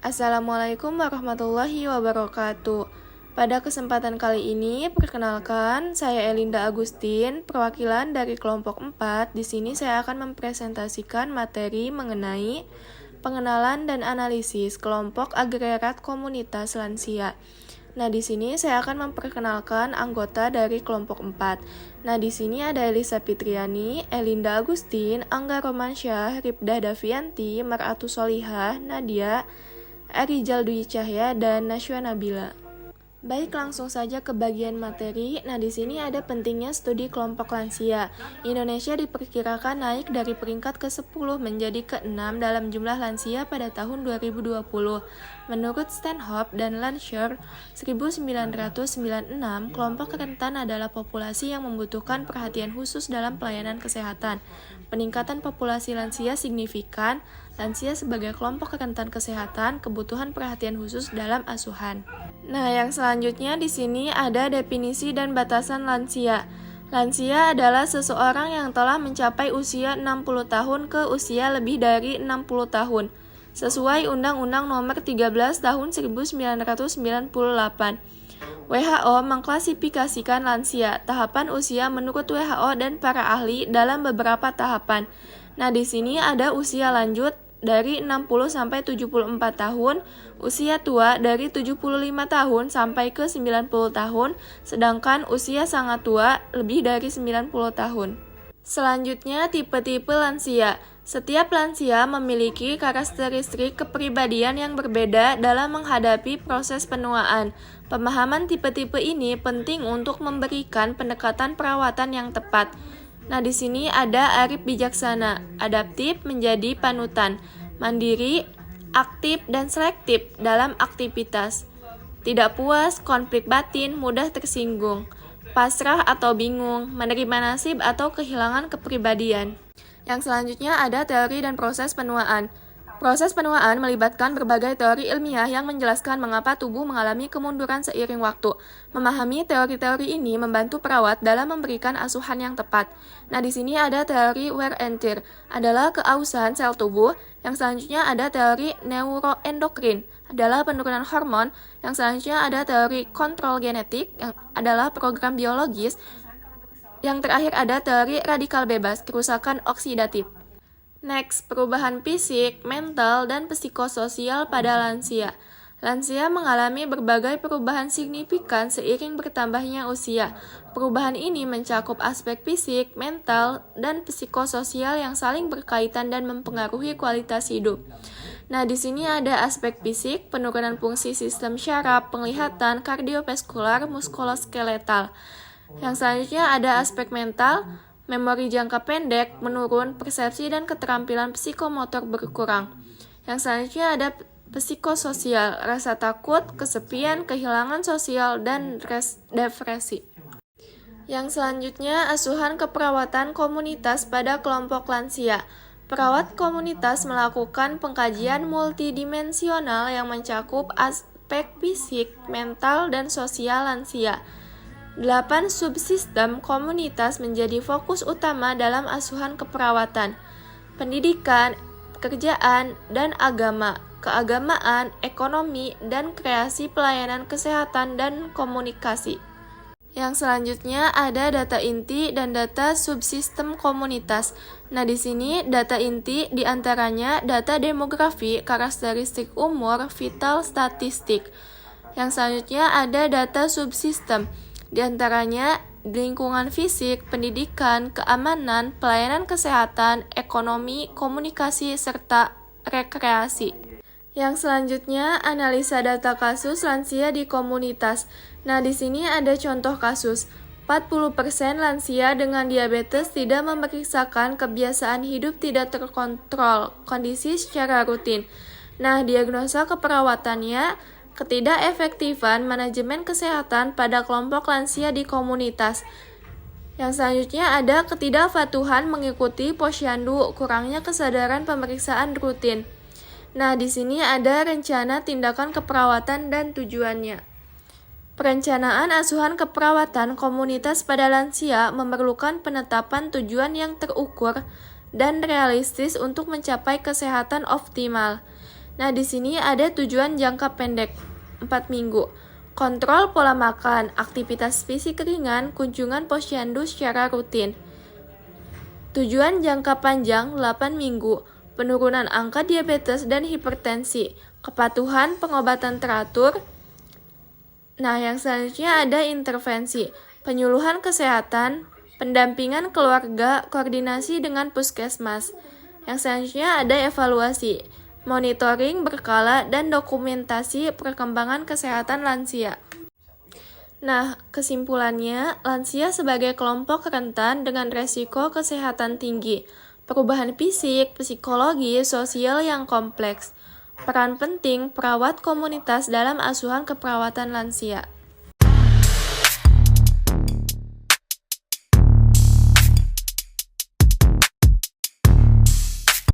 Assalamualaikum warahmatullahi wabarakatuh. Pada kesempatan kali ini, perkenalkan saya Elinda Agustin, perwakilan dari kelompok 4. Di sini saya akan mempresentasikan materi mengenai pengenalan dan analisis kelompok agregat komunitas lansia. Nah, di sini saya akan memperkenalkan anggota dari kelompok 4. Nah, di sini ada Elisa Fitriani, Elinda Agustin, Angga Romansyah, Ripdah Davianti, Maratu Solihah, Nadia, Arijal Dwi Cahya, dan Nashwa Nabila. Baik, langsung saja ke bagian materi. Nah, di sini ada pentingnya studi kelompok lansia. Indonesia diperkirakan naik dari peringkat ke-10 menjadi ke-6 dalam jumlah lansia pada tahun 2020. Menurut Stanhope dan Lansher, 1996, kelompok rentan adalah populasi yang membutuhkan perhatian khusus dalam pelayanan kesehatan. Peningkatan populasi lansia signifikan. Lansia sebagai kelompok rentan kesehatan, kebutuhan perhatian khusus dalam asuhan. Nah, yang selanjutnya di sini ada definisi dan batasan lansia. Lansia adalah seseorang yang telah mencapai usia 60 tahun ke usia lebih dari 60 tahun, sesuai Undang-Undang Nomor 13 Tahun 1998. WHO mengklasifikasikan lansia, tahapan usia menurut WHO dan para ahli dalam beberapa tahapan. Nah, di sini ada usia lanjut dari 60 sampai 74 tahun, usia tua dari 75 tahun sampai ke 90 tahun, sedangkan usia sangat tua lebih dari 90 tahun. Selanjutnya, tipe-tipe lansia. Setiap lansia memiliki karakteristik kepribadian yang berbeda dalam menghadapi proses penuaan. Pemahaman tipe-tipe ini penting untuk memberikan pendekatan perawatan yang tepat. Nah, di sini ada arif bijaksana, adaptif menjadi panutan, mandiri, aktif dan selektif dalam aktivitas, tidak puas, konflik batin, mudah tersinggung, pasrah atau bingung, menerima nasib atau kehilangan kepribadian. Yang selanjutnya ada teori dan proses penuaan. Proses penuaan melibatkan berbagai teori ilmiah yang menjelaskan mengapa tubuh mengalami kemunduran seiring waktu. Memahami teori-teori ini membantu perawat dalam memberikan asuhan yang tepat. Nah, di sini ada teori wear and tear, adalah keausahan sel tubuh. Yang selanjutnya ada teori neuroendokrin, adalah penurunan hormon. Yang selanjutnya ada teori kontrol genetik, yang adalah program biologis. Yang terakhir ada teori radikal bebas, kerusakan oksidatif. Next, perubahan fisik, mental, dan psikososial pada lansia. Lansia mengalami berbagai perubahan signifikan seiring bertambahnya usia. Perubahan ini mencakup aspek fisik, mental, dan psikososial yang saling berkaitan dan mempengaruhi kualitas hidup. Nah, di sini ada aspek fisik, penurunan fungsi sistem syaraf, penglihatan, kardiovaskular, muskuloskeletal. Yang selanjutnya ada aspek mental, memori jangka pendek menurun, persepsi dan keterampilan psikomotor berkurang. Yang selanjutnya ada psikososial, rasa takut, kesepian, kehilangan sosial, dan depresi. Yang selanjutnya asuhan keperawatan komunitas pada kelompok lansia. Perawat komunitas melakukan pengkajian multidimensional yang mencakup aspek fisik, mental, dan sosial lansia. 8 subsistem komunitas menjadi fokus utama dalam asuhan keperawatan: pendidikan, pekerjaan, dan agama, keagamaan, ekonomi, dan kreasi pelayanan kesehatan dan komunikasi. Yang selanjutnya ada data inti dan data subsistem komunitas. Nah, di sini data inti diantaranya data demografi, karakteristik umur, vital statistik. Yang selanjutnya ada data subsistem, di antaranya lingkungan fisik, pendidikan, keamanan, pelayanan kesehatan, ekonomi, komunikasi, serta rekreasi. Yang selanjutnya, analisa data kasus lansia di komunitas. Nah, di sini ada contoh kasus. 40% lansia dengan diabetes tidak memeriksakan kebiasaan hidup tidak terkontrol kondisi secara rutin. Nah, diagnosa keperawatannya, ketidakefektifan manajemen kesehatan pada kelompok lansia di komunitas. Yang selanjutnya ada ketidakpatuhan mengikuti posyandu, kurangnya kesadaran pemeriksaan rutin. Nah, di sini ada rencana tindakan keperawatan dan tujuannya. Perencanaan asuhan keperawatan komunitas pada lansia memerlukan penetapan tujuan yang terukur dan realistis untuk mencapai kesehatan optimal. Nah, di sini ada tujuan jangka pendek 4 minggu. Kontrol pola makan, aktivitas fisik ringan, kunjungan posyandu secara rutin. Tujuan jangka panjang 8 minggu, penurunan angka diabetes dan hipertensi, kepatuhan pengobatan teratur. Nah, yang selanjutnya ada intervensi, penyuluhan kesehatan, pendampingan keluarga, koordinasi dengan puskesmas. Yang selanjutnya ada evaluasi, monitoring berkala dan dokumentasi perkembangan kesehatan lansia. Nah, kesimpulannya, lansia sebagai kelompok rentan dengan resiko kesehatan tinggi, perubahan fisik, psikologi, sosial yang kompleks. Peran penting perawat komunitas dalam asuhan keperawatan lansia.